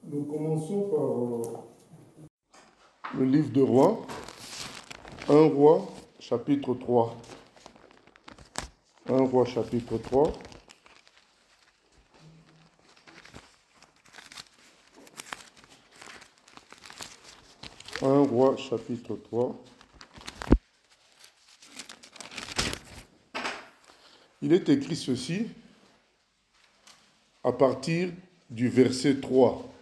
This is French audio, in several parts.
Nous commençons par le livre de Rois, 1 Roi, chapitre 3. 1 Roi, chapitre 3. Un Roi, chapitre 3. Il est écrit ceci à partir du verset 3.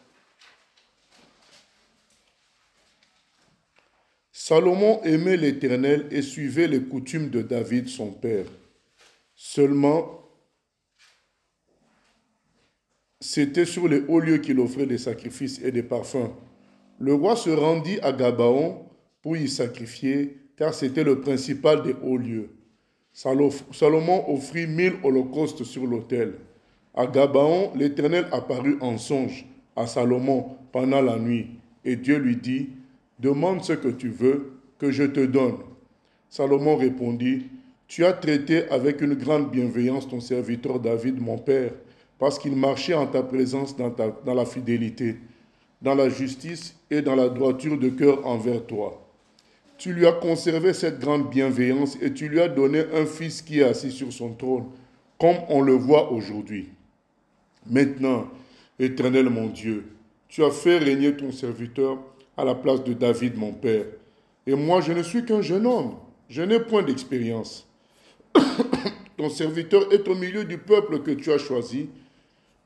Salomon aimait l'Éternel et suivait les coutumes de David, son père. Seulement, c'était sur les hauts lieux qu'il offrait des sacrifices et des parfums. Le roi se rendit à Gabaon pour y sacrifier, car c'était le principal des hauts lieux. Salomon offrit 1000 holocaustes sur l'autel. À Gabaon, l'Éternel apparut en songe à Salomon pendant la nuit, et Dieu lui dit, « Demande ce que tu veux, que je te donne. » Salomon répondit, « Tu as traité avec une grande bienveillance ton serviteur David, mon père, parce qu'il marchait en ta présence dans la fidélité, dans la justice et dans la droiture de cœur envers toi. Tu lui as conservé cette grande bienveillance et tu lui as donné un fils qui est assis sur son trône, comme on le voit aujourd'hui. Maintenant, Éternel mon Dieu, tu as fait régner ton serviteur à la place de David, mon père. Et moi, je ne suis qu'un jeune homme, je n'ai point d'expérience. Ton serviteur est au milieu du peuple que tu as choisi,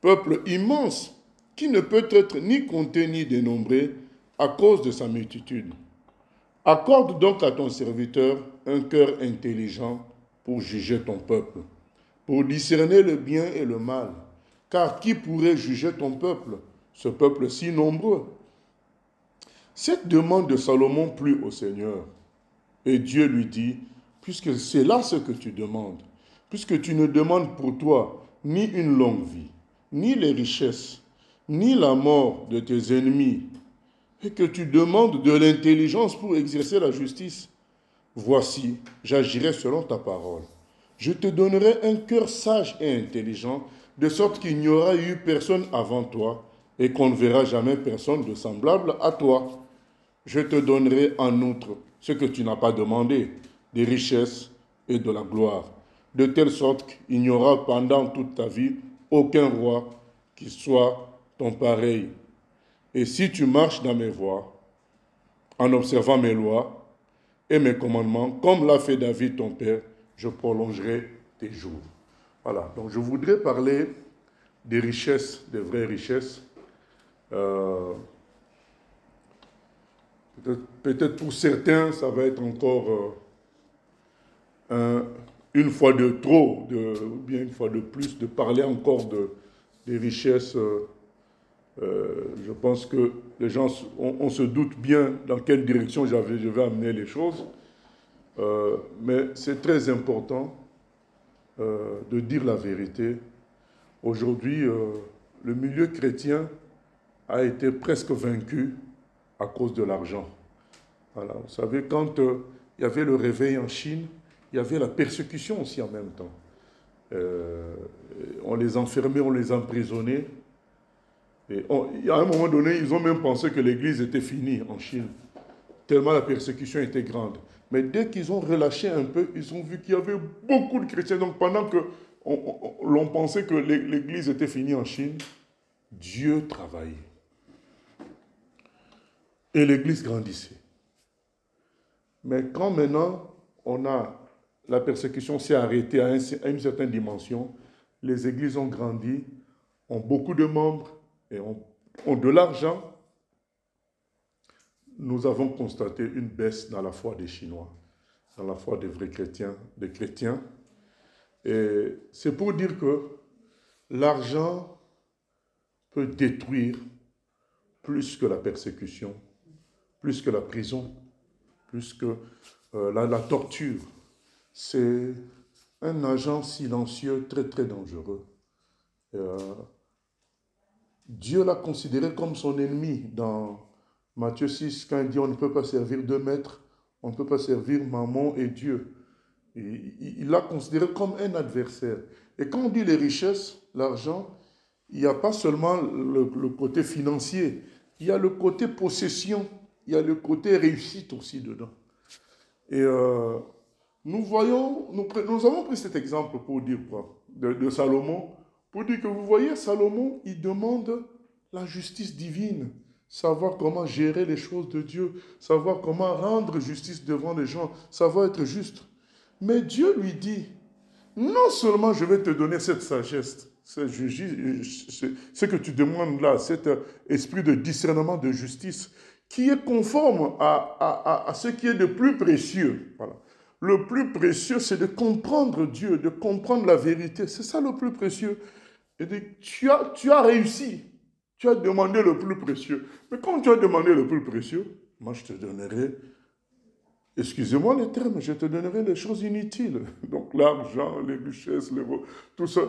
peuple immense, qui ne peut être ni compté ni dénombré à cause de sa multitude. Accorde donc à ton serviteur un cœur intelligent pour juger ton peuple, pour discerner le bien et le mal. Car qui pourrait juger ton peuple, ce peuple si nombreux? Cette demande de Salomon plut au Seigneur. Et Dieu lui dit, puisque c'est là ce que tu demandes, puisque tu ne demandes pour toi ni une longue vie, ni les richesses, ni la mort de tes ennemis, et que tu demandes de l'intelligence pour exercer la justice, voici, j'agirai selon ta parole. Je te donnerai un cœur sage et intelligent, de sorte qu'il n'y aura eu personne avant toi, et qu'on ne verra jamais personne de semblable à toi. Je te donnerai en outre ce que tu n'as pas demandé, des richesses et de la gloire, de telle sorte qu'il n'y aura pendant toute ta vie aucun roi qui soit ton pareil. Et si tu marches dans mes voies, en observant mes lois et mes commandements, comme l'a fait David ton père, je prolongerai tes jours. Voilà, donc je voudrais parler des richesses, des vraies richesses. Peut-être pour certains, ça va être encore une fois de trop, ou bien une fois de plus, de parler encore des richesses. Je pense que les gens, on se doute bien dans quelle direction je vais amener les choses. Mais c'est très important de dire la vérité. Aujourd'hui, le milieu chrétien a été presque vaincu à cause de l'argent. Voilà. Vous savez, quand il y avait le réveil en Chine, il y avait la persécution aussi en même temps. On les enfermait, on les emprisonnait. Et à un moment donné, ils ont même pensé que l'église était finie en Chine, tellement la persécution était grande. Mais dès qu'ils ont relâché un peu, ils ont vu qu'il y avait beaucoup de chrétiens. Donc pendant que l'on pensait que l'église était finie en Chine, Dieu travaillait. Et l'église grandissait. Mais quand maintenant, la persécution s'est arrêtée à une certaine dimension, les églises ont grandi, ont beaucoup de membres, et ont de l'argent, nous avons constaté une baisse dans la foi des Chinois, dans la foi des vrais chrétiens, des chrétiens. Et c'est pour dire que l'argent peut détruire plus que la persécution, plus que la prison, plus que la torture. C'est un agent silencieux très très dangereux. Dieu l'a considéré comme son ennemi dans Matthieu 6, quand il dit on ne peut pas servir deux maîtres, on ne peut pas servir Mammon et Dieu. Il l'a considéré comme un adversaire. Et quand on dit les richesses, l'argent, il n'y a pas seulement le côté financier, il y a le côté possession, il y a le côté réussite aussi dedans. Et nous avons pris cet exemple pour dire quoi de Salomon, pour dire que vous voyez, Salomon, il demande la justice divine, savoir comment gérer les choses de Dieu, savoir comment rendre justice devant les gens, savoir être juste. Mais Dieu lui dit, non seulement je vais te donner cette sagesse, ce que tu demandes là, cet esprit de discernement de justice, qui est conforme à ce qui est de plus précieux. Voilà. Le plus précieux, c'est de comprendre Dieu, de comprendre la vérité. C'est ça le plus précieux. Et tu as réussi. Tu as demandé le plus précieux. Mais quand tu as demandé le plus précieux, moi je te donnerai, excusez-moi les termes, je te donnerai les choses inutiles. Donc l'argent, les richesses, tout ça,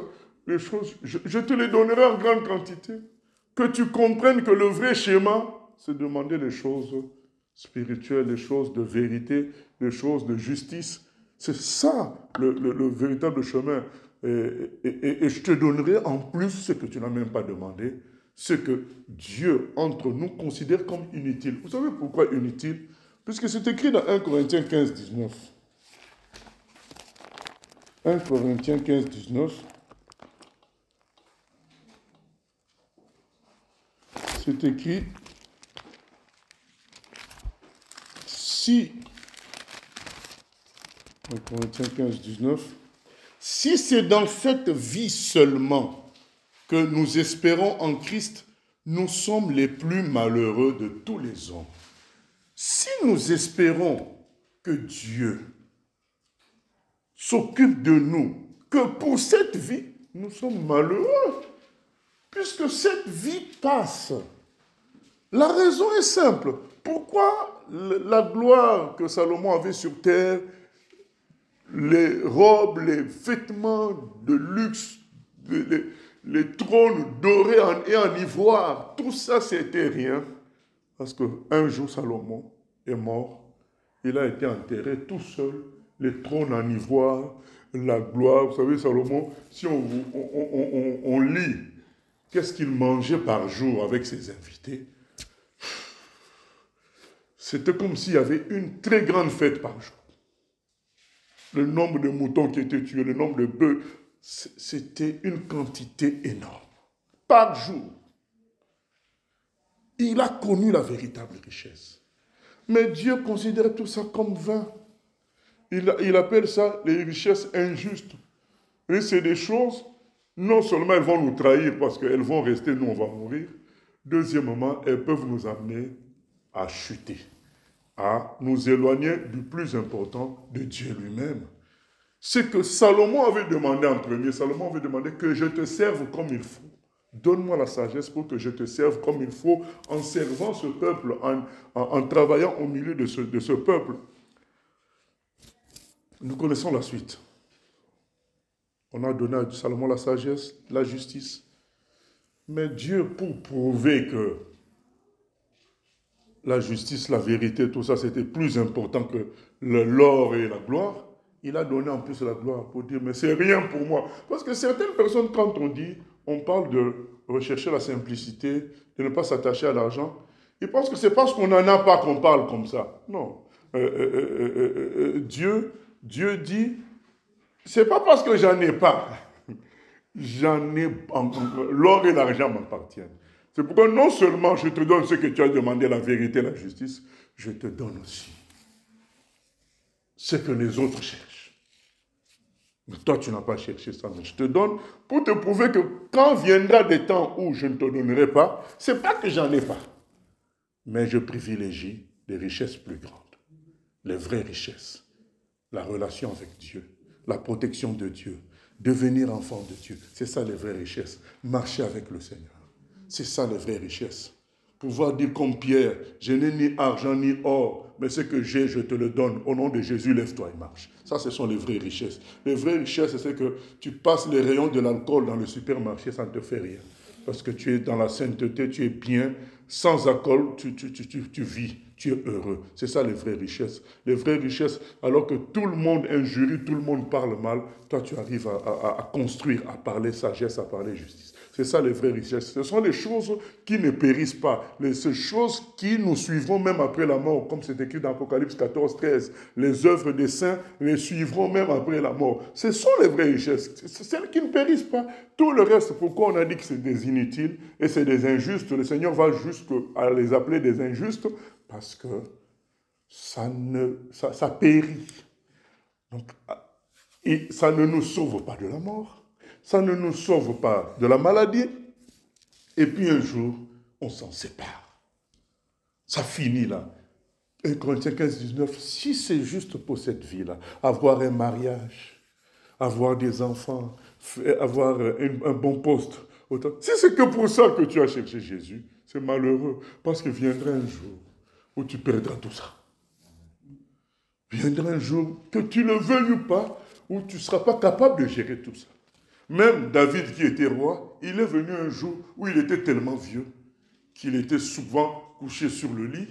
les choses, je te les donnerai en grande quantité. Que tu comprennes que le vrai schéma, c'est demander les choses spirituelles, les choses de vérité, les choses de justice. C'est ça le véritable chemin. Et je te donnerai en plus ce que tu n'as même pas demandé, ce que Dieu, entre nous, considère comme inutile. Vous savez pourquoi inutile? Puisque c'est écrit dans 1 Corinthiens 15, 19. 1 Corinthiens 15, 19. C'est écrit, si, 1 Corinthiens 15, 19, si c'est dans cette vie seulement que nous espérons en Christ, nous sommes les plus malheureux de tous les hommes. Si nous espérons que Dieu s'occupe de nous, que pour cette vie, nous sommes malheureux, puisque cette vie passe. La raison est simple. Pourquoi la gloire que Salomon avait sur terre, les robes, les vêtements de luxe, les trônes dorés et en ivoire, tout ça, c'était rien. Parce qu'un jour, Salomon est mort. Il a été enterré tout seul. Les trônes en ivoire, la gloire. Vous savez, Salomon, si on lit qu'est-ce qu'il mangeait par jour avec ses invités, c'était comme s'il y avait une très grande fête par jour. Le nombre de moutons qui étaient tués, le nombre de bœufs, c'était une quantité énorme. Par jour. Il a connu la véritable richesse. Mais Dieu considère tout ça comme vain. Il appelle ça les richesses injustes. Et c'est des choses, non seulement elles vont nous trahir parce qu'elles vont rester, nous on va mourir. Deuxièmement, elles peuvent nous amener à chuter, à nous éloigner du plus important, de Dieu lui-même. C'est que Salomon avait demandé en premier, Salomon avait demandé que je te serve comme il faut. Donne-moi la sagesse pour que je te serve comme il faut, en servant ce peuple, en travaillant au milieu de ce peuple. Nous connaissons la suite. On a donné à Salomon la sagesse, la justice. Mais Dieu, pour prouver que la justice, la vérité, tout ça, c'était plus important que l'or et la gloire, il a donné en plus la gloire pour dire, mais c'est rien pour moi. Parce que certaines personnes, quand on parle de rechercher la simplicité, de ne pas s'attacher à l'argent, ils pensent que c'est parce qu'on n'en a pas qu'on parle comme ça. Non. Dieu dit, c'est pas parce que j'en ai pas. L'or et l'argent m'appartiennent. C'est pourquoi non seulement je te donne ce que tu as demandé, la vérité, la justice, je te donne aussi ce que les autres cherchent. Mais toi, tu n'as pas cherché ça, mais je te donne pour te prouver que quand viendra des temps où je ne te donnerai pas, ce n'est pas que j'en ai pas, mais je privilégie les richesses plus grandes, les vraies richesses, la relation avec Dieu, la protection de Dieu, devenir enfant de Dieu. C'est ça les vraies richesses, marcher avec le Seigneur. C'est ça les vraies richesses. Pouvoir dire comme Pierre, je n'ai ni argent ni or, mais ce que j'ai, je te le donne. Au nom de Jésus, lève-toi et marche. Ça, ce sont les vraies richesses. Les vraies richesses, c'est que tu passes les rayons de l'alcool dans le supermarché, ça ne te fait rien. Parce que tu es dans la sainteté, tu es bien, sans alcool, tu vis. tu es heureux. C'est ça les vraies richesses. Les vraies richesses, alors que tout le monde injurie, tout le monde parle mal, toi tu arrives à construire, à parler sagesse, à parler justice. C'est ça les vraies richesses. Ce sont les choses qui ne périssent pas. Ces choses qui nous suivront même après la mort, comme c'est écrit dans Apocalypse 14, 13. Les œuvres des saints les suivront même après la mort. Ce sont les vraies richesses. C'est celles qui ne périssent pas. Tout le reste, pourquoi on a dit que c'est des inutiles et c'est des injustes, le Seigneur va jusqu'à les appeler des injustes, parce que ça périt. Donc, et ça ne nous sauve pas de la mort. Ça ne nous sauve pas de la maladie. Et puis un jour, on s'en sépare. Ça finit là. 1 Corinthiens 15, 19, si c'est juste pour cette vie-là, avoir un mariage, avoir des enfants, avoir un bon poste, si c'est que pour ça que tu as cherché Jésus, c'est malheureux, parce que viendra un jour où tu perdras tout ça. Viendra un jour, que tu le veuilles ou pas, où tu ne seras pas capable de gérer tout ça. Même David qui était roi, il est venu un jour où il était tellement vieux qu'il était souvent couché sur le lit,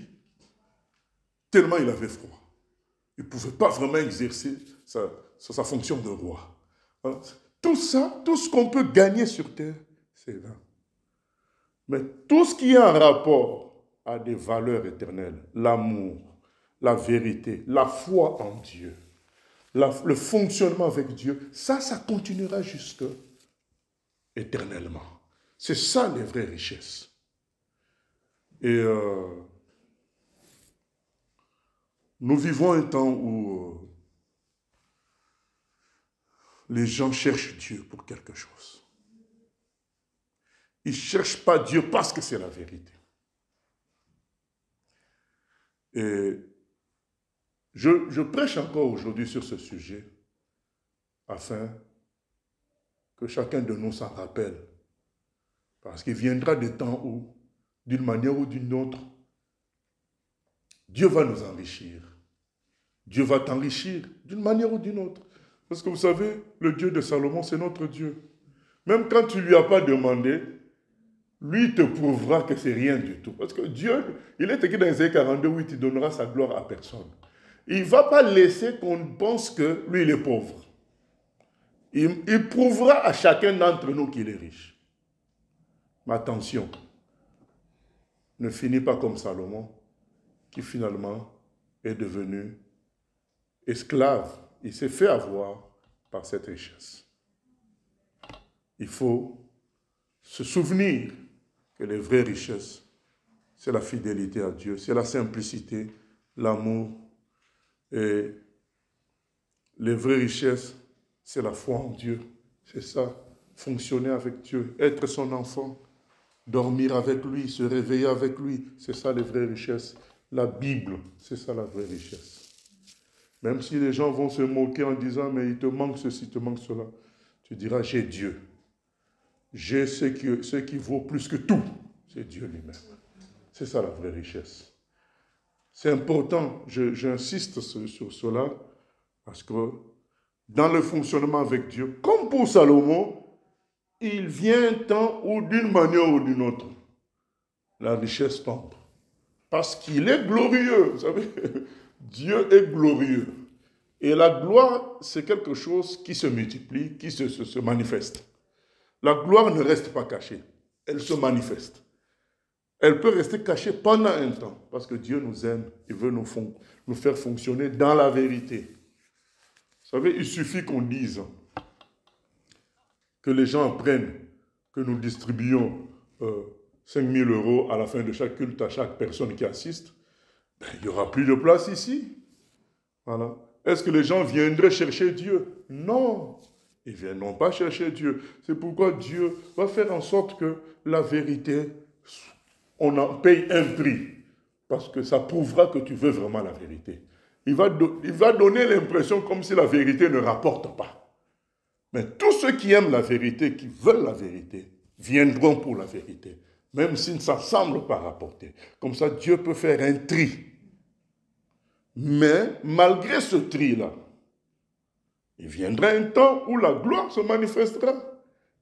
tellement il avait froid. Il ne pouvait pas vraiment exercer sa fonction de roi. Alors, tout ça, tout ce qu'on peut gagner sur terre, c'est vain. Mais tout ce qui est en rapport à des valeurs éternelles, l'amour, la vérité, la foi en Dieu, le fonctionnement avec Dieu, ça continuera jusque éternellement. C'est ça les vraies richesses. Et nous vivons un temps où les gens cherchent Dieu pour quelque chose. Ils ne cherchent pas Dieu parce que c'est la vérité. Et je prêche encore aujourd'hui sur ce sujet afin que chacun de nous s'en rappelle. Parce qu'il viendra des temps où, d'une manière ou d'une autre, Dieu va nous enrichir. Dieu va t'enrichir d'une manière ou d'une autre. Parce que vous savez, le Dieu de Salomon, c'est notre Dieu. Même quand tu ne lui as pas demandé, lui te prouvera que c'est rien du tout. Parce que Dieu, il est écrit dans Isaïe 42, où il ne donnera sa gloire à personne. Il ne va pas laisser qu'on pense que lui, il est pauvre. Il prouvera à chacun d'entre nous qu'il est riche. Mais attention, ne finis pas comme Salomon, qui finalement est devenu esclave. Il s'est fait avoir par cette richesse. Il faut se souvenir que les vraies richesses, c'est la fidélité à Dieu, c'est la simplicité, l'amour. Et les vraies richesses, c'est la foi en Dieu. C'est ça, fonctionner avec Dieu, être son enfant, dormir avec lui, se réveiller avec lui. C'est ça les vraies richesses. La Bible, c'est ça la vraie richesse. Même si les gens vont se moquer en disant, mais il te manque ceci, il te manque cela. Tu diras, j'ai Dieu. J'ai ce qui vaut plus que tout. C'est Dieu lui-même. C'est ça la vraie richesse. C'est important, j'insiste sur cela, parce que dans le fonctionnement avec Dieu, comme pour Salomon, il vient un temps où d'une manière ou d'une autre, la richesse tombe. Parce qu'il est glorieux, vous savez, Dieu est glorieux. Et la gloire, c'est quelque chose qui se multiplie, qui se manifeste. La gloire ne reste pas cachée, elle se manifeste. Elle peut rester cachée pendant un temps, parce que Dieu nous aime, il veut nous faire fonctionner dans la vérité. Vous savez, il suffit qu'on dise, que les gens apprennent que nous distribuons 5 000 € à la fin de chaque culte à chaque personne qui assiste, ben, il n'y aura plus de place ici. Voilà. Est-ce que les gens viendraient chercher Dieu? Non, ils ne viendront pas chercher Dieu. C'est pourquoi Dieu va faire en sorte que la vérité, on en paye un prix, parce que ça prouvera que tu veux vraiment la vérité. Il va donner l'impression comme si la vérité ne rapporte pas. Mais tous ceux qui aiment la vérité, qui veulent la vérité, viendront pour la vérité, même s'ils ne semblent pas rapporter. Comme ça, Dieu peut faire un tri. Mais malgré ce tri-là, il viendra un temps où la gloire se manifestera.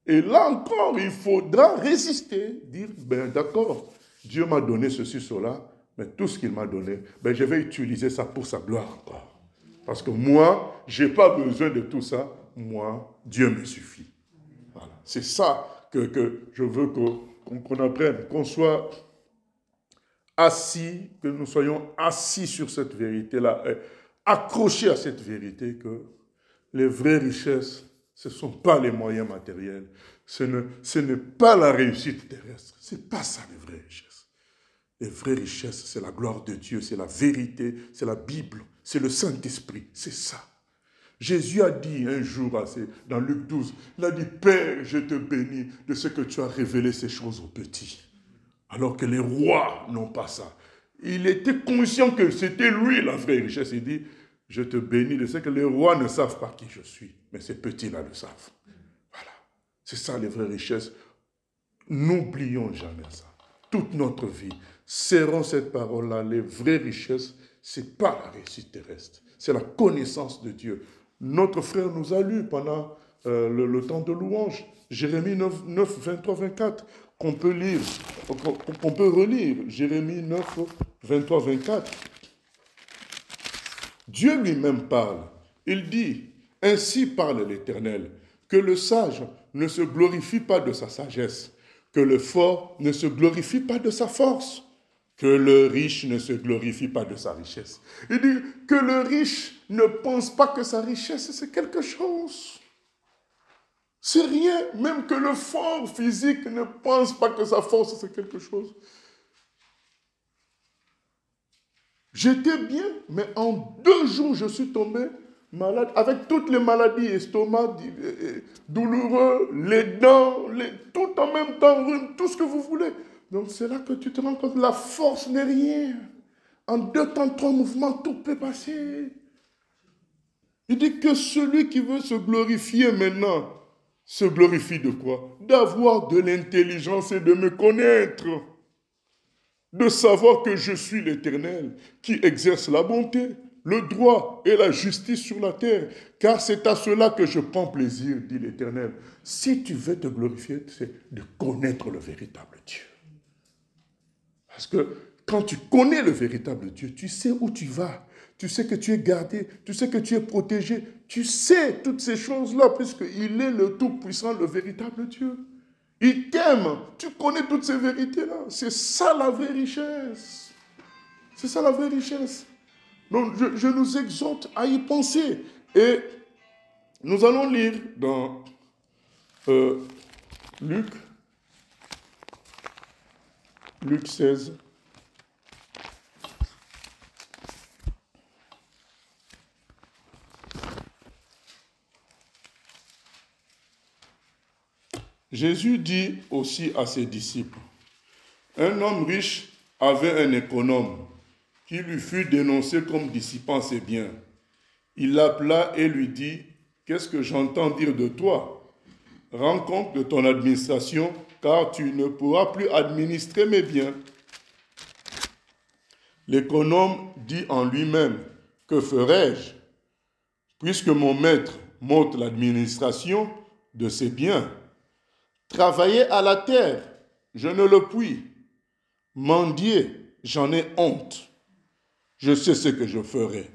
Et là encore, il faudra résister, dire, ben d'accord, Dieu m'a donné ceci, cela, Mais tout ce qu'il m'a donné, ben, je vais utiliser ça pour sa gloire encore. Parce que moi, je n'ai pas besoin de tout ça. Moi, Dieu me suffit. Voilà. C'est ça que je veux qu'on apprenne, qu'on soit assis, que nous soyons assis sur cette vérité-là, accrochés à cette vérité que les vraies richesses, ce ne sont pas les moyens matériels, ce n'est pas la réussite terrestre, ce n'est pas ça les vraies richesses. Les vraies richesses, c'est la gloire de Dieu, c'est la vérité, c'est la Bible, c'est le Saint-Esprit, c'est ça. Jésus a dit un jour, dans Luc 12, il a dit, Père, je te bénis de ce que tu as révélé ces choses aux petits. Alors que les rois n'ont pas ça. Il était conscient que c'était lui la vraie richesse. Il dit, je te bénis de ce que les rois ne savent pas qui je suis. Mais ces petits-là le savent. Voilà. C'est ça les vraies richesses. N'oublions jamais ça. Toute notre vie, serrons cette parole-là. Les vraies richesses, ce n'est pas la réussite terrestre. C'est la connaissance de Dieu. Notre frère nous a lu pendant le temps de louange. Jérémie 9, 23, 24. Qu'on peut lire, qu'on peut relire, Jérémie 9, 23, 24. Dieu lui-même parle. Il dit, ainsi parle l'Éternel, que le sage ne se glorifie pas de sa sagesse, que le fort ne se glorifie pas de sa force, que le riche ne se glorifie pas de sa richesse. Il dit que le riche ne pense pas que sa richesse, c'est quelque chose. C'est rien, même que le fort physique ne pense pas que sa force, c'est quelque chose. J'étais bien, mais en 2 jours, je suis tombé malade, avec toutes les maladies, estomac douloureux, les dents, tout en même temps, tout ce que vous voulez. Donc c'est là que tu te rends compte, la force n'est rien. En 2 temps, 3 mouvements, tout peut passer. Il dit que celui qui veut se glorifier maintenant, se glorifie de quoi? D'avoir de l'intelligence et de me connaître. De savoir que je suis l'Éternel qui exerce la bonté, le droit et la justice sur la terre. Car c'est à cela que je prends plaisir, dit l'Éternel. Si tu veux te glorifier, c'est de connaître le véritable Dieu. Parce que quand tu connais le véritable Dieu, tu sais où tu vas. Tu sais que tu es gardé, tu sais que tu es protégé. Tu sais toutes ces choses-là, puisqu'il est le Tout-Puissant, le véritable Dieu. Il t'aime. Tu connais toutes ces vérités-là. C'est ça la vraie richesse. C'est ça la vraie richesse. Donc, je nous exhorte à y penser. Et nous allons lire dans Luc 16. Jésus dit aussi à ses disciples, un homme riche avait un économe qui lui fut dénoncé comme dissipant ses biens. Il l'appela et lui dit, qu'est-ce que j'entends dire de toi? Rends compte de ton administration, car tu ne pourras plus administrer mes biens. L'économe dit en lui-même, que ferai-je? Puisque mon maître monte l'administration de ses biens. Travailler à la terre, je ne le puis. Mendier, j'en ai honte. Je sais ce que je ferai,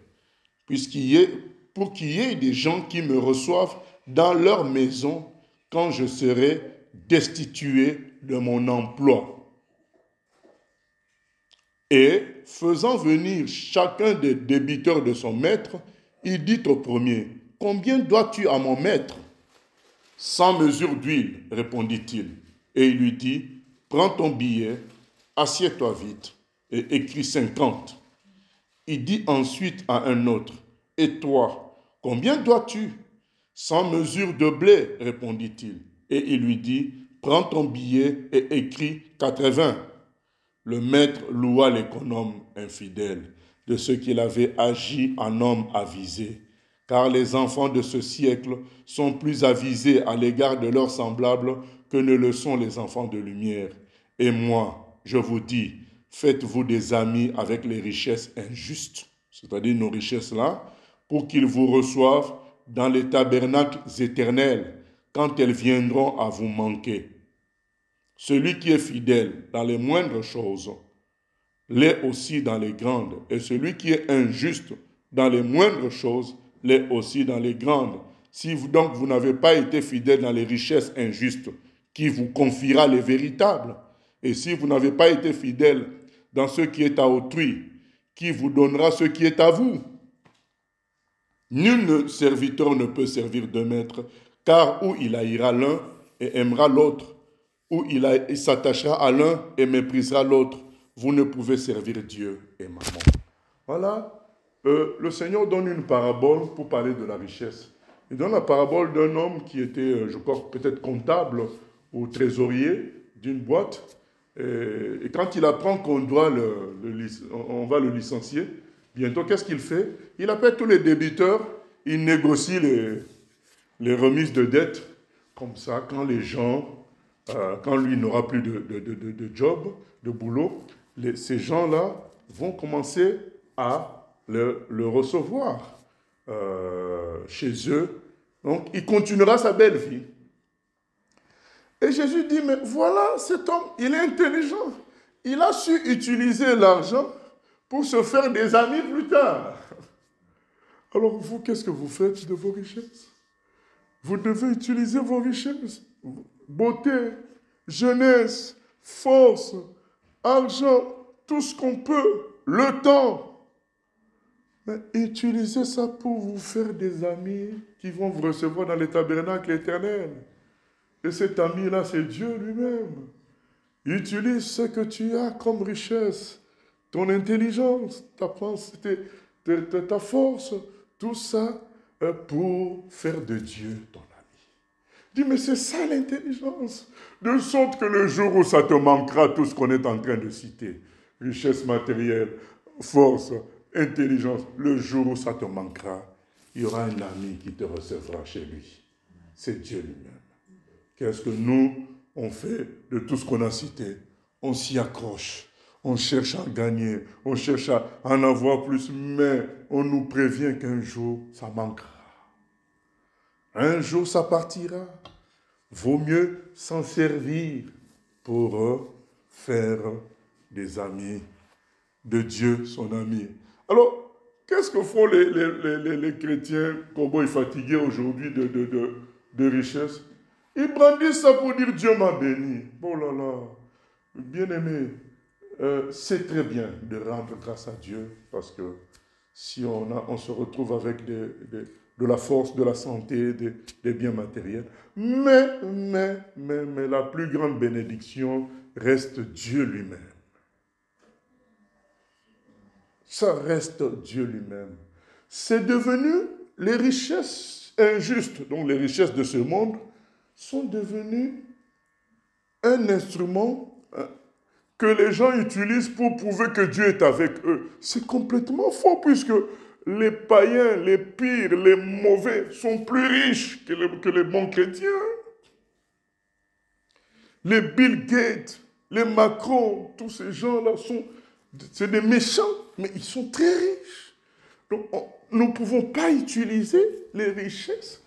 pour qu'il y ait des gens qui me reçoivent dans leur maison quand je serai destitué de mon emploi. Et, faisant venir chacun des débiteurs de son maître, il dit au premier, « Combien dois-tu à mon maître ?» « 100 mesures d'huile, répondit-il. Et il lui dit, « Prends ton billet, assieds-toi vite, et écris 50. » Il dit ensuite à un autre, « Et toi, combien dois-tu » ? 100 mesures de blé, répondit-il. Et il lui dit, « Prends ton billet et écris 80. » Le maître loua l'économe infidèle de ce qu'il avait agi en homme avisé. Car les enfants de ce siècle sont plus avisés à l'égard de leurs semblables que ne le sont les enfants de lumière. Et moi, je vous dis, faites-vous des amis avec les richesses injustes, c'est-à-dire nos richesses-là, pour qu'ils vous reçoivent dans les tabernacles éternels, quand elles viendront à vous manquer. Celui qui est fidèle dans les moindres choses l'est aussi dans les grandes. Et celui qui est injuste dans les moindres choses, l'est aussi dans les grandes. Si vous, donc vous n'avez pas été fidèle dans les richesses injustes, qui vous confiera les véritables? Et si vous n'avez pas été fidèle dans ce qui est à autrui, qui vous donnera ce qui est à vous? Nul serviteur ne peut servir deux maîtres, car ou il haïra l'un et aimera l'autre, ou il s'attachera à l'un et méprisera l'autre. Vous ne pouvez servir Dieu et maman. Voilà, le Seigneur donne une parabole pour parler de la richesse. Il donne la parabole d'un homme qui était, je crois, peut-être comptable ou trésorier d'une boîte. Et quand il apprend qu'on doit on va le licencier, bientôt, qu'est-ce qu'il fait? Il appelle tous les débiteurs, il négocie les remises de dettes. Comme ça, quand les gens, quand lui n'aura plus de job, de boulot, ces gens-là vont commencer à le recevoir chez eux. Donc, il continuera sa belle vie. Et Jésus dit, mais voilà, cet homme, il est intelligent. Il a su utiliser l'argent pour se faire des amis plus tard. Alors vous, qu'est-ce que vous faites de vos richesses? Vous devez utiliser vos richesses. Beauté, jeunesse, force, argent, tout ce qu'on peut, le temps. Mais utilisez ça pour vous faire des amis qui vont vous recevoir dans les tabernacles éternels. Et cet ami-là, c'est Dieu lui-même. Utilise ce que tu as comme richesse, ton intelligence, ta pensée, ta force, tout ça pour faire de Dieu ton ami. Dis, mais c'est ça l'intelligence. De sorte que le jour où ça te manquera, tout ce qu'on est en train de citer, richesse matérielle, force, intelligence, le jour où ça te manquera, il y aura un ami qui te recevra chez lui. C'est Dieu lui-même. Qu'est-ce que nous, on fait de tout ce qu'on a cité? On s'y accroche, on cherche à gagner, on cherche à en avoir plus, mais on nous prévient qu'un jour, ça manquera. Un jour, ça partira. Vaut mieux s'en servir pour faire des amis de Dieu, son ami. Alors, qu'est-ce que font les chrétiens, comment ils fatigués aujourd'hui de richesse? Ils brandissent ça pour dire Dieu m'a béni. Oh là là, bien-aimé, c'est très bien de rendre grâce à Dieu parce que si on se retrouve avec de la force, de la santé, des biens matériels. Mais la plus grande bénédiction reste Dieu lui-même. Ça reste Dieu lui-même. C'est devenu les richesses injustes, donc les richesses de ce monde, sont devenus un instrument que les gens utilisent pour prouver que Dieu est avec eux. C'est complètement faux puisque les païens, les pires, les mauvais sont plus riches que les bons chrétiens. Les Bill Gates, les Macron, tous ces gens-là c'est des méchants, mais ils sont très riches. Donc nous ne pouvons pas utiliser les richesses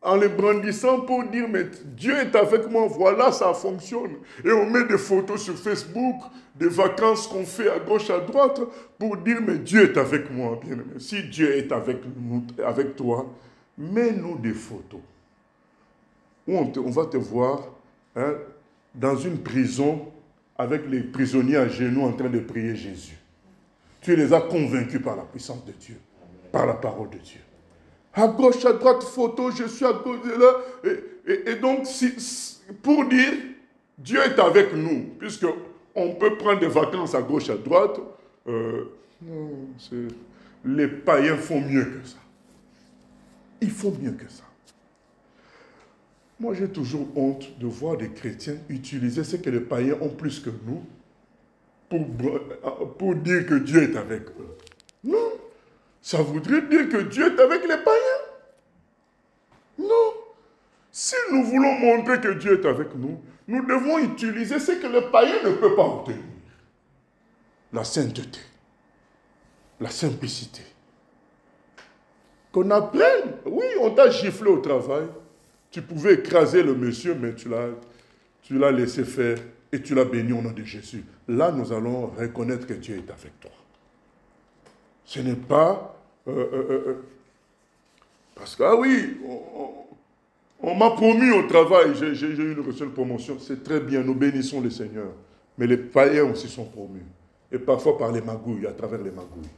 en les brandissant pour dire, mais Dieu est avec moi, voilà, ça fonctionne. Et on met des photos sur Facebook, des vacances qu'on fait à gauche, à droite, pour dire, mais Dieu est avec moi, bien-aimé. Si Dieu est avec toi, mets-nous des photos. Où on va te voir dans une prison avec les prisonniers à genoux en train de prier Jésus. Tu les as convaincus par la puissance de Dieu, par la parole de Dieu. À gauche, à droite, photo, je suis à gauche de là. Et donc, pour dire, Dieu est avec nous, puisqu'on peut prendre des vacances à gauche, à droite. Non, les païens font mieux que ça. Ils font mieux que ça. Moi, j'ai toujours honte de voir des chrétiens utiliser ce que les païens ont plus que nous pour dire que Dieu est avec eux. Non. Ça voudrait dire que Dieu est avec les païens. Non. Si nous voulons montrer que Dieu est avec nous, nous devons utiliser ce que le païen ne peut pas obtenir. La sainteté, la simplicité. Qu'on apprenne. Oui, on t'a giflé au travail. Tu pouvais écraser le monsieur, mais tu l'as laissé faire et tu l'as béni au nom de Jésus. Là, nous allons reconnaître que Dieu est avec toi. Ce n'est pas... parce que, ah oui, on m'a promis au travail, j'ai eu une seule promotion. C'est très bien, nous bénissons le Seigneur. Mais les païens aussi sont promus. Et parfois par les magouilles, à travers les magouilles.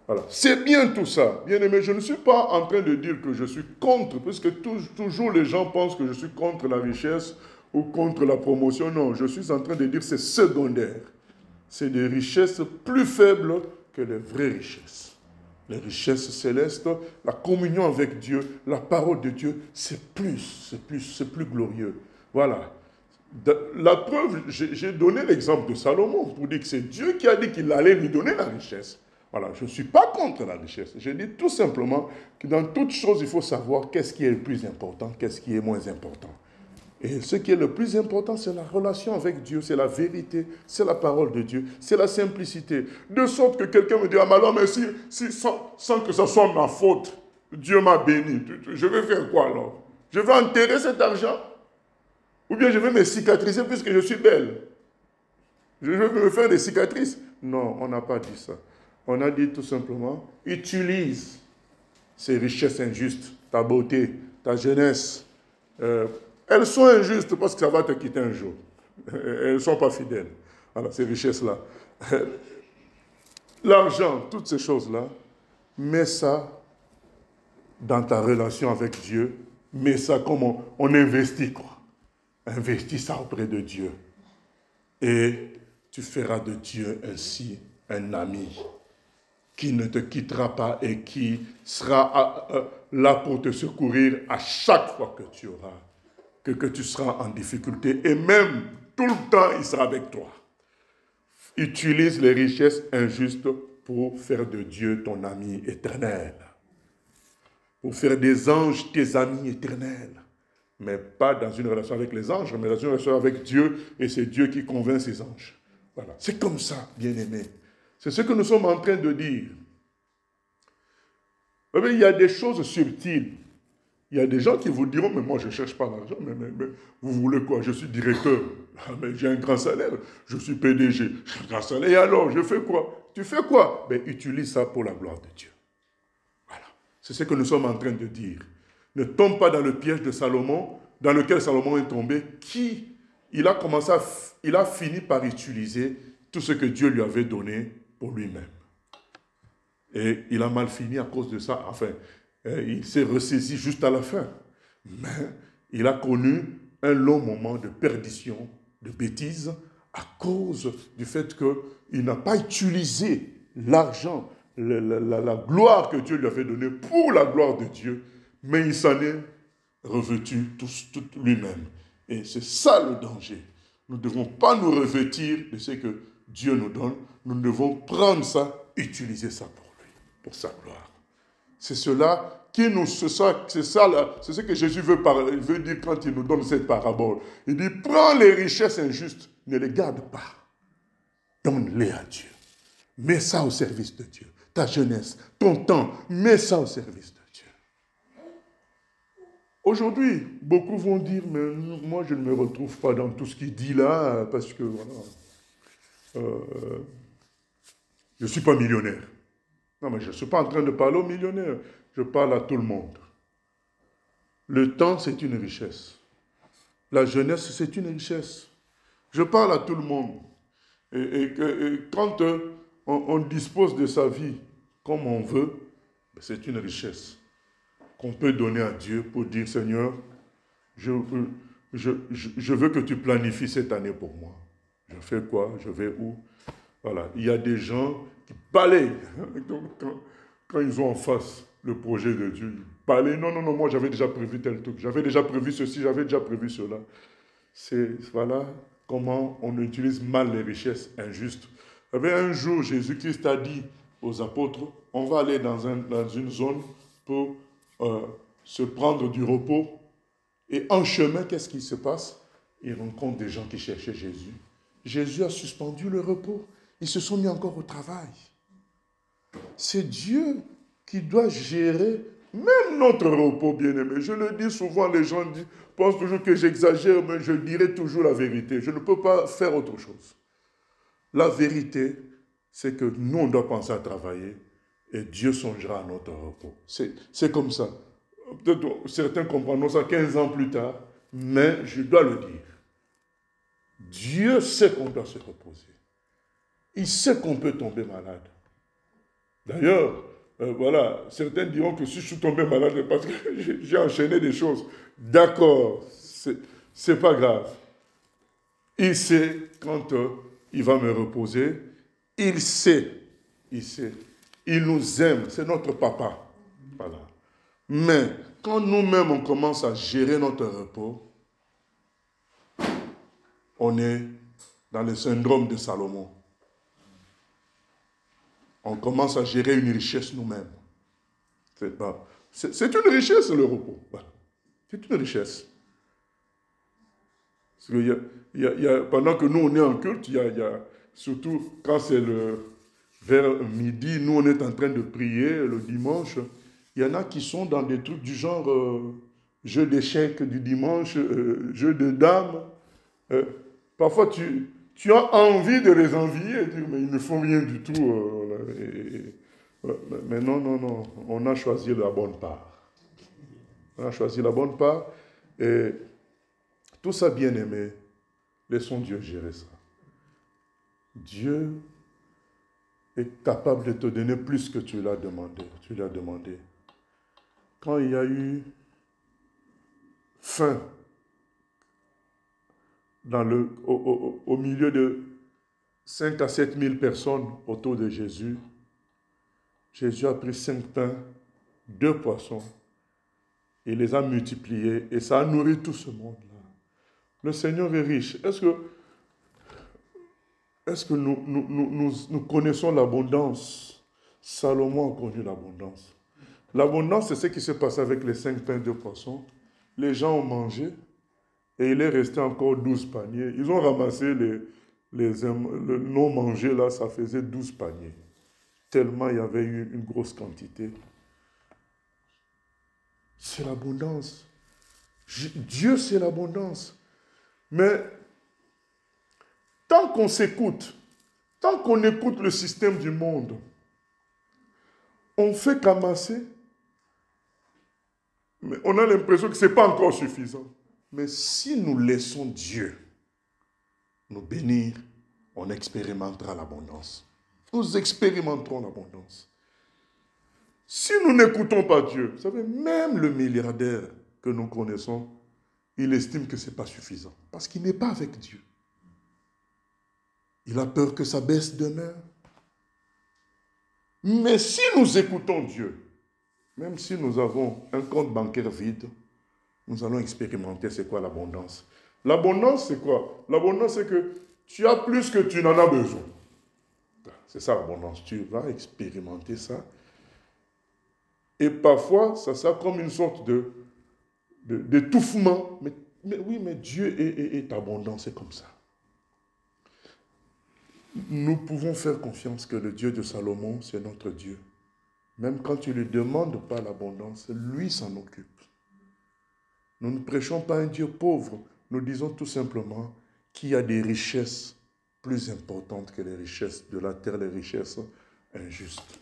Voilà. C'est bien tout ça. Bien aimé, je ne suis pas en train de dire que je suis contre, puisque toujours les gens pensent que je suis contre la richesse ou contre la promotion. Non, je suis en train de dire que c'est secondaire. C'est des richesses plus faibles que les vraies richesses. Les richesses célestes, la communion avec Dieu, la parole de Dieu, c'est plus glorieux. Voilà. La preuve, j'ai donné l'exemple de Salomon pour dire que c'est Dieu qui a dit qu'il allait lui donner la richesse. Voilà, je ne suis pas contre la richesse. Je dis tout simplement que dans toute chose, il faut savoir qu'est-ce qui est le plus important, qu'est-ce qui est moins important. Et ce qui est le plus important, c'est la relation avec Dieu, c'est la vérité, c'est la parole de Dieu, c'est la simplicité. De sorte que quelqu'un me dit, ah mais alors, mais sans que ce soit ma faute, Dieu m'a béni. Je vais faire quoi alors? Je vais enterrer cet argent? Ou bien je vais me cicatriser puisque je suis belle? Je vais me faire des cicatrices? Non, on n'a pas dit ça. On a dit tout simplement, utilise ces richesses injustes, ta beauté, ta jeunesse. Elles sont injustes parce que ça va te quitter un jour. Elles ne sont pas fidèles. Voilà, ces richesses-là. L'argent, toutes ces choses-là, mets ça dans ta relation avec Dieu. Mets ça comme on investit, quoi. Investis ça auprès de Dieu. Et tu feras de Dieu ainsi un ami qui ne te quittera pas et qui sera là pour te secourir à chaque fois que tu auras, que tu seras en difficulté. Et même tout le temps, il sera avec toi. Utilise les richesses injustes pour faire de Dieu ton ami éternel. Pour faire des anges tes amis éternels. Mais pas dans une relation avec les anges, mais dans une relation avec Dieu, et c'est Dieu qui convainc ces anges. Voilà. C'est comme ça, bien-aimés. C'est ce que nous sommes en train de dire. Il y a des choses subtiles. Il y a des gens qui vous diront, mais moi je ne cherche pas l'argent, mais vous voulez quoi? Je suis directeur, mais j'ai un grand salaire, je suis PDG, j'ai un grand salaire, et alors je fais quoi? Tu fais quoi? Utilise ça pour la gloire de Dieu. Voilà. C'est ce que nous sommes en train de dire. Ne tombe pas dans le piège de Salomon, dans lequel Salomon est tombé, il a fini par utiliser tout ce que Dieu lui avait donné pour lui-même. Et il a mal fini à cause de ça. Enfin, il s'est ressaisi juste à la fin. Mais il a connu un long moment de perdition, de bêtises, à cause du fait qu'il n'a pas utilisé l'argent, la gloire que Dieu lui avait donnée pour la gloire de Dieu, mais il s'en est revêtu tout lui-même. Et c'est ça le danger. Nous ne devons pas nous revêtir de ce que Dieu nous donne. Nous devons prendre ça, utiliser ça pour lui, pour sa gloire. C'est cela qui nous... C'est ce que Jésus veut dire quand il nous donne cette parabole. Il dit, prends les richesses injustes, ne les garde pas. Donne-les à Dieu. Mets ça au service de Dieu. Ta jeunesse, ton temps, mets ça au service de Dieu. Aujourd'hui, beaucoup vont dire, mais moi je ne me retrouve pas dans tout ce qu'il dit là, parce que voilà, je ne suis pas millionnaire. Non, mais je ne suis pas en train de parler aux millionnaires, je parle à tout le monde. Le temps, c'est une richesse. La jeunesse, c'est une richesse. Je parle à tout le monde. Et quand on dispose de sa vie comme on veut, c'est une richesse qu'on peut donner à Dieu pour dire, Seigneur, je veux que tu planifies cette année pour moi. Je fais quoi? Je vais où? Voilà. Il y a des gens qui balayent. Quand ils ont en face le projet de Dieu, ils balayent. Non, moi j'avais déjà prévu tel truc. J'avais déjà prévu ceci, j'avais déjà prévu cela. Voilà comment on utilise mal les richesses injustes. Un jour, Jésus-Christ a dit aux apôtres, on va aller dans une zone pour se prendre du repos. Et en chemin, qu'est-ce qui se passe? Ils rencontrent des gens qui cherchaient Jésus. Jésus a suspendu le repos. Ils se sont mis encore au travail. C'est Dieu qui doit gérer Même notre repos, bien-aimé, je le dis souvent, les gens pensent toujours que j'exagère, mais je dirai toujours la vérité. Je ne peux pas faire autre chose. La vérité, c'est que nous, on doit penser à travailler et Dieu songera à notre repos. C'est comme ça. Peut-être certains comprendront ça 15 ans plus tard, mais je dois le dire. Dieu sait qu'on doit se reposer. Il sait qu'on peut tomber malade. D'ailleurs, voilà, certains diront que si je suis tombé malade, c'est parce que j'ai enchaîné des choses. D'accord, c'est pas grave. Il sait quand il va me reposer. Il sait. Il nous aime. C'est notre papa. Voilà. Mais quand nous-mêmes on commence à gérer notre repos, on est dans le syndrome de Salomon. On commence à gérer une richesse nous-mêmes. C'est une richesse, le repos. C'est une richesse. Parce que pendant que nous, on est en culte, surtout quand c'est vers midi, nous, on est en train de prier le dimanche. Il y en a qui sont dans des trucs du genre jeu d'échecs du dimanche, jeu de dames. Parfois, tu as envie de les envier et dire, mais ils ne font rien du tout. Mais non, on a choisi la bonne part. On a choisi la bonne part. Et tout ça, bien aimé, laissons Dieu gérer ça. Dieu est capable de te donner plus que tu l'as demandé. Quand il y a eu faim au milieu de 5 à 7 000 personnes autour de Jésus, Jésus a pris 5 pains, 2 poissons, il les a multipliés et ça a nourri tout ce monde-là. Le Seigneur est riche. Est-ce que nous connaissons l'abondance? Salomon a connu l'abondance. L'abondance, c'est ce qui s'est passé avec les 5 pains, 2 poissons. Les gens ont mangé et il est resté encore 12 paniers. Ils ont ramassé le non-mangé, là, ça faisait 12 paniers. Tellement il y avait eu une grosse quantité. C'est l'abondance. Dieu, c'est l'abondance. Mais tant qu'on s'écoute, tant qu'on écoute le système du monde, on fait qu'amasser, mais on a l'impression que ce n'est pas encore suffisant. Mais si nous laissons Dieu nous bénir, on expérimentera l'abondance. Nous expérimenterons l'abondance. Si nous n'écoutons pas Dieu, vous savez, même le milliardaire que nous connaissons, il estime que ce n'est pas suffisant. Parce qu'il n'est pas avec Dieu. Il a peur que ça baisse demain. Mais si nous écoutons Dieu, même si nous avons un compte bancaire vide, nous allons expérimenter c'est quoi l'abondance. L'abondance, c'est quoi? L'abondance, c'est que tu as plus que tu n'en as besoin. C'est ça l'abondance. Tu vas expérimenter ça. Et parfois, ça sert comme une sorte d'étouffement. Mais Dieu est abondant, c'est comme ça. Nous pouvons faire confiance que le Dieu de Salomon, c'est notre Dieu. Même quand tu ne lui demandes pas l'abondance, lui s'en occupe. Nous ne prêchons pas un Dieu pauvre. Nous disons tout simplement qu'il y a des richesses plus importantes que les richesses de la terre, les richesses injustes.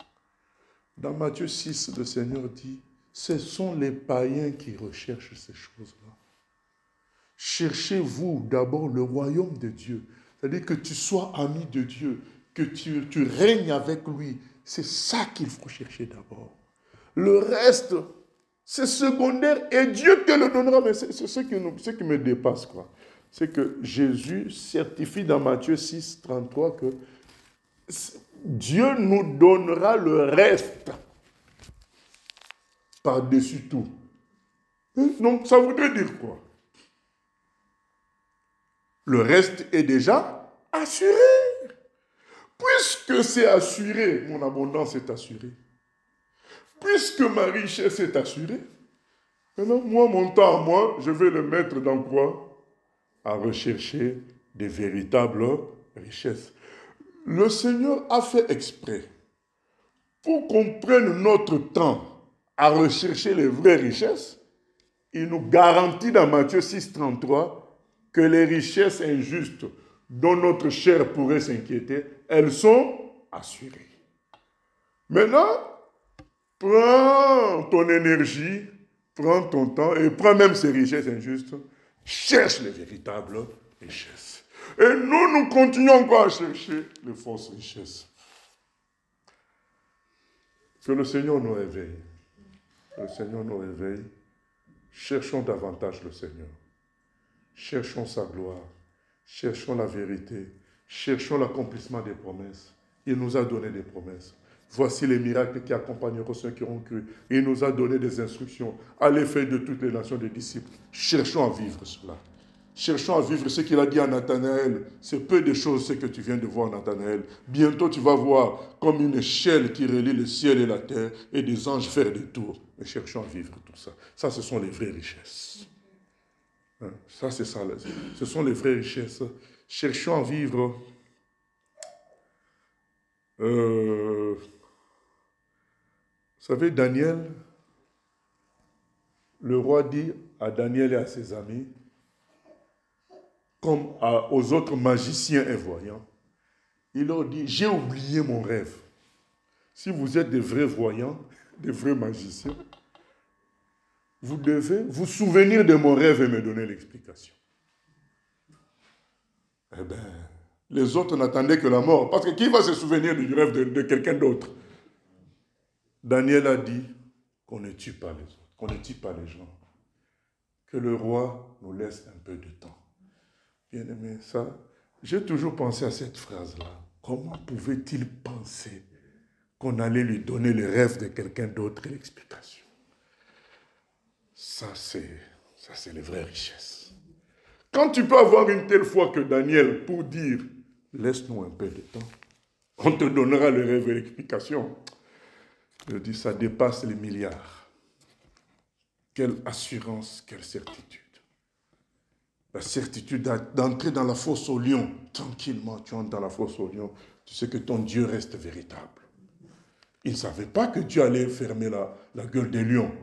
Dans Matthieu 6, le Seigneur dit, ce sont les païens qui recherchent ces choses-là. Cherchez-vous d'abord le royaume de Dieu. C'est-à-dire que tu sois ami de Dieu, que tu règnes avec lui. C'est ça qu'il faut chercher d'abord. Le reste, c'est secondaire et Dieu te le donnera. Mais c'est ce qui me dépasse, quoi. C'est que Jésus certifie dans Matthieu 6, 33 que Dieu nous donnera le reste par-dessus tout. Donc, ça voudrait dire quoi? Le reste est déjà assuré. Puisque c'est assuré, mon abondance est assurée. Puisque ma richesse est assurée, maintenant, moi, mon temps à moi, je vais le mettre dans quoi? À rechercher des véritables richesses. Le Seigneur a fait exprès pour qu'on prenne notre temps à rechercher les vraies richesses, il nous garantit dans Matthieu 6,33 que les richesses injustes dont notre chair pourrait s'inquiéter, elles sont assurées. Maintenant, prends ton énergie, prends ton temps et prends même ces richesses injustes. Cherche les véritables richesses. Et nous continuons encore à chercher les fausses richesses. Que le Seigneur nous réveille. Que le Seigneur nous réveille. Cherchons davantage le Seigneur. Cherchons sa gloire. Cherchons la vérité. Cherchons l'accomplissement des promesses. Il nous a donné des promesses. Voici les miracles qui accompagneront ceux qui ont cru. Il nous a donné des instructions à l'effet de toutes les nations des disciples. Cherchons à vivre cela. Cherchons à vivre ce qu'il a dit à Nathanaël. C'est peu de choses ce que tu viens de voir, Nathanaël. Bientôt tu vas voir comme une échelle qui relie le ciel et la terre et des anges faire des tours. Mais cherchons à vivre tout ça. Ça, ce sont les vraies richesses. Ça, c'est ça. Ce sont les vraies richesses. Cherchons à vivre. Vous savez, Daniel, le roi dit à Daniel et à ses amis, comme aux autres magiciens et voyants, il leur dit, j'ai oublié mon rêve. Si vous êtes des vrais voyants, des vrais magiciens, vous devez vous souvenir de mon rêve et me donner l'explication. Eh bien, les autres n'attendaient que la mort, parce que qui va se souvenir du rêve de quelqu'un d'autre? Daniel a dit qu'on ne tue pas les autres, qu'on ne tue pas les gens, que le roi nous laisse un peu de temps. Bien aimé, ça, j'ai toujours pensé à cette phrase-là. Comment pouvait-il penser qu'on allait lui donner le rêve de quelqu'un d'autre et l'explication? Ça, c'est les vraies richesses. Quand tu peux avoir une telle foi que Daniel pour dire, laisse-nous un peu de temps, on te donnera le rêve et l'explication. Je dis, ça dépasse les milliards. Quelle assurance, quelle certitude. La certitude d'entrer dans la fosse au lion. Tranquillement, tu entres dans la fosse au lion. Tu sais que ton Dieu reste véritable. Il ne savait pas que Dieu allait fermer la gueule des lions.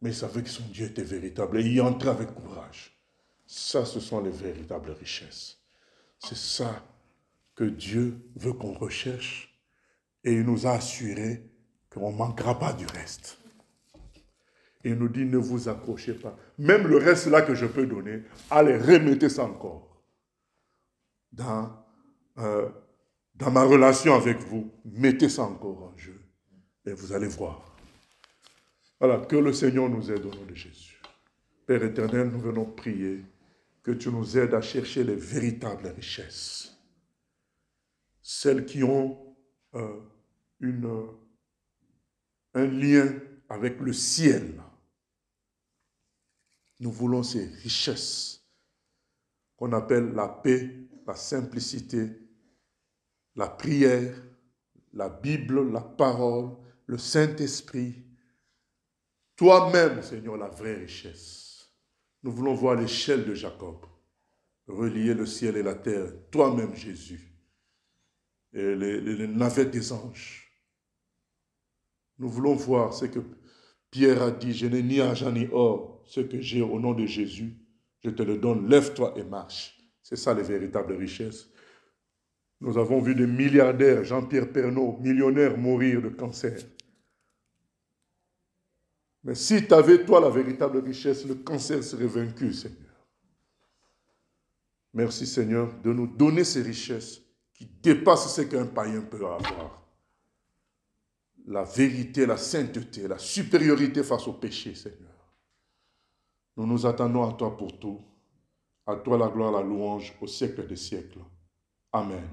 Mais il savait que son Dieu était véritable. Et il y entrait avec courage. Ça, ce sont les véritables richesses. C'est ça que Dieu veut qu'on recherche. Et il nous a assuré qu'on ne manquera pas du reste. Et il nous dit, ne vous accrochez pas. Même le reste là que je peux donner, allez, remettez ça encore. Dans ma relation avec vous, mettez ça encore en jeu. Et vous allez voir. Voilà, que le Seigneur nous aide au nom de Jésus. Père éternel, nous venons prier que tu nous aides à chercher les véritables richesses. Celles qui ont un lien avec le ciel. Nous voulons ces richesses qu'on appelle la paix, la simplicité, la prière, la Bible, la parole, le Saint-Esprit. Toi-même, Seigneur, la vraie richesse. Nous voulons voir l'échelle de Jacob, relier le ciel et la terre. Toi-même, Jésus, et les navettes des anges. Nous voulons voir ce que Pierre a dit, je n'ai ni argent ni or, ce que j'ai au nom de Jésus, je te le donne, lève-toi et marche. C'est ça les véritables richesses. Nous avons vu des milliardaires, Jean-Pierre Pernaut, millionnaires, mourir de cancer. Mais si tu avais, toi, la véritable richesse, le cancer serait vaincu, Seigneur. Merci, Seigneur, de nous donner ces richesses qui dépassent ce qu'un païen peut avoir. La vérité, la sainteté, la supériorité face au péché, Seigneur. Nous nous attendons à toi pour tout. À toi la gloire, la louange au siècle des siècles. Amen.